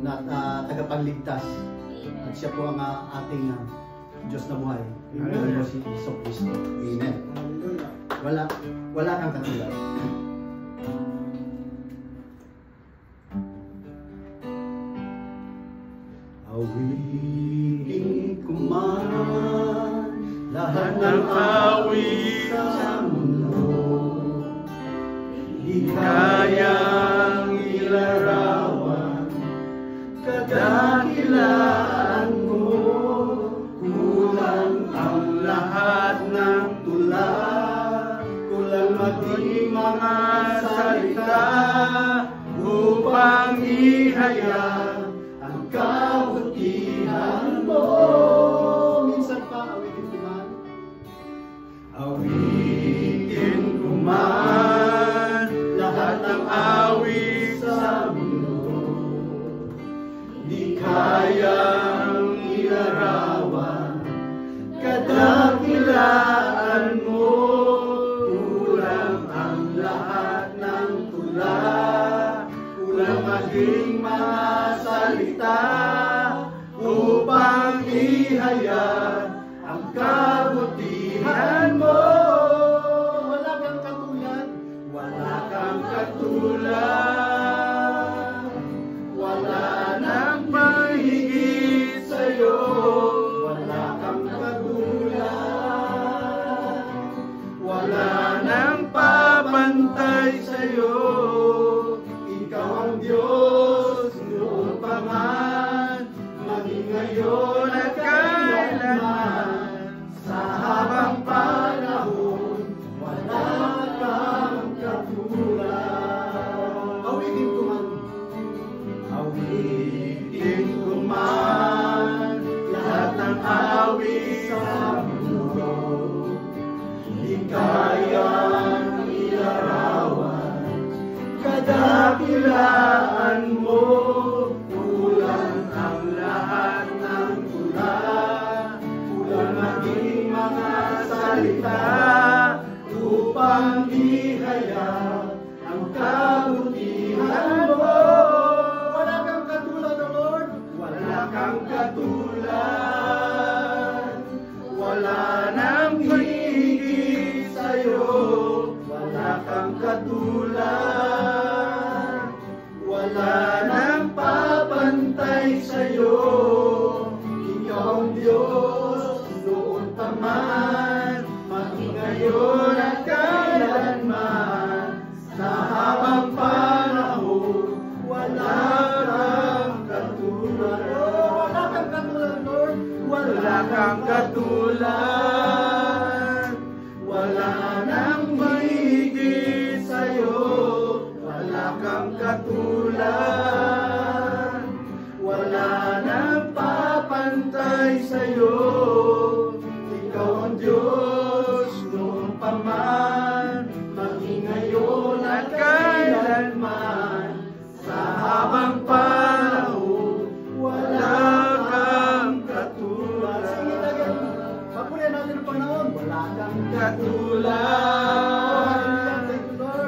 na tagapagligtas. At siya po ang ating Diyos na buhay. Amen. Si Iso Cristo. Amen. Wala kang katulad. Awitin ko man lahat ng awit sa mundo, di kayang ilarawan kadakilaan mo. Kulang ang lahat ng tula, kulang maging mga salita upang ihayag ang kabutihan mo. Minsan pa awitin ko man, awitin ko man lahat ng awit sa mundo, di kayang ilarawan kadakilaan mo. Kulang ang lahat ng tula, kulang maging mga salita upang ihayag ang kabutihan mo. Wala kang katulad, wala kang katulad, wala nang mahigit sa'yo. Wala kang katulad, wala nang papantay sa'yo. Ikaw ang Diyos noon pa man, maging ngayon at kailanman. Sa habang panahon, wala kang katulad. Awitin ko man, awitin ko man lahat ng awit sa mundo, di kayang ilarawan kadakilaan mo. Kulang ang lahat ng tula, kulang maging mga salita upang ihayag ang kabutihan mo. Wala kang katulad, O Lord, wala kang katulad, wala nang higit sa'yo. Wala kang katulad, wala nang papantay sa'yo. Ikaw ang Diyos noon pa man, maging ngayon at kailanman. Sa habang panahon, wala kang katulad. Wala kang katulad, Lord, wala kang katulad, wala nang mahigit sa'yo. Wala kang katulad, wala nang papantay sa'yo. Ikaw ang Diyos noon pa man, maging ngayon at kailanman. Sa habang panahon, wala kang katulad. Sige tayo, papunin natin ang panahon. Wala kang katulad,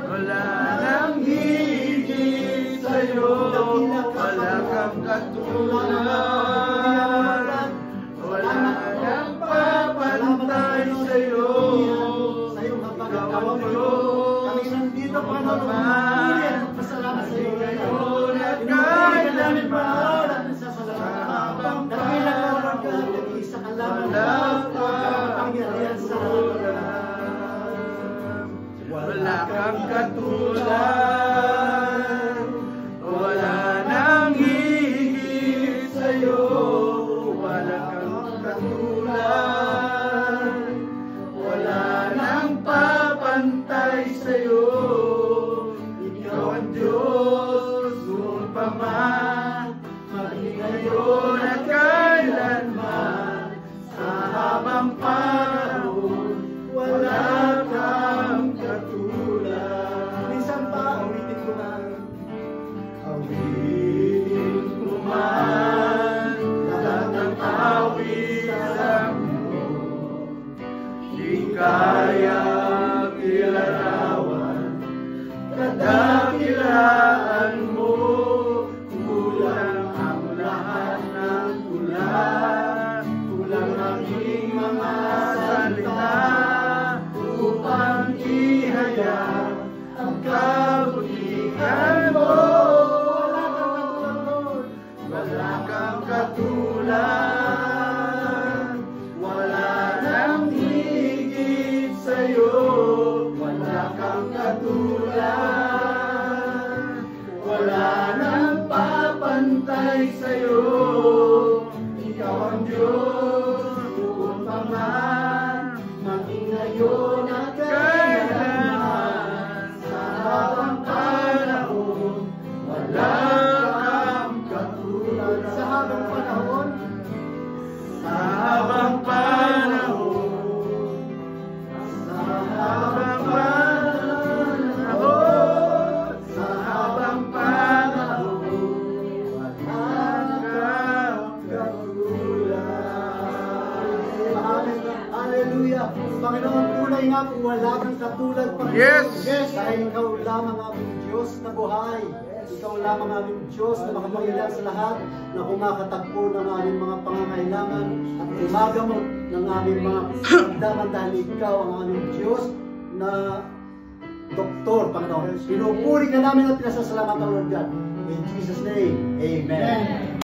wala nang higit sa'yo. Wala kang katulad, wala nang papantay sa'yo. Ikaw ang Diyos, kami nandito pa naman, pasalamat sa'yo ngayon at kailanman. Sa habang panahon, isa ka lamang, pangyarihan sa wala kang katulad, wala nang higit sa'yo. Wala kang katulad, wala nang papantay sa'yo. Ikaw ang Diyos noon pa man, maging ngayon at kailanman. Sa habang panahon, wala kang katulad. Minsan pa, awitin ko man, awitin ko man lahat ng awit sa mundo, di kayang ilarawan kadakilaan mo. pantay sa'yo. Ikaw ang Diyos, buong paman, maging ngayon at kailanman. Sa habang panahon, wala kang katulad. Sa habang panahon, sa habang panahon, sa habang panahon, sa habang panahon, wala kang katulad. Hallelujah. Panginoon, tunay nga kung wala kang katulad, Panginoon. Yes. Dahil ikaw lamang aming Diyos na buhay. Ikaw lamang aming Diyos na makapangyarihan sa lahat, na kumakatagpo ng aming mga pangangailangan at gumagamot ng aming mga karamdaman, dahil ikaw ang aming Diyos na doktor, Panginoon. Pinupuri ka namin at pinasasalamatan, Lord God. In Jesus' name, Amen.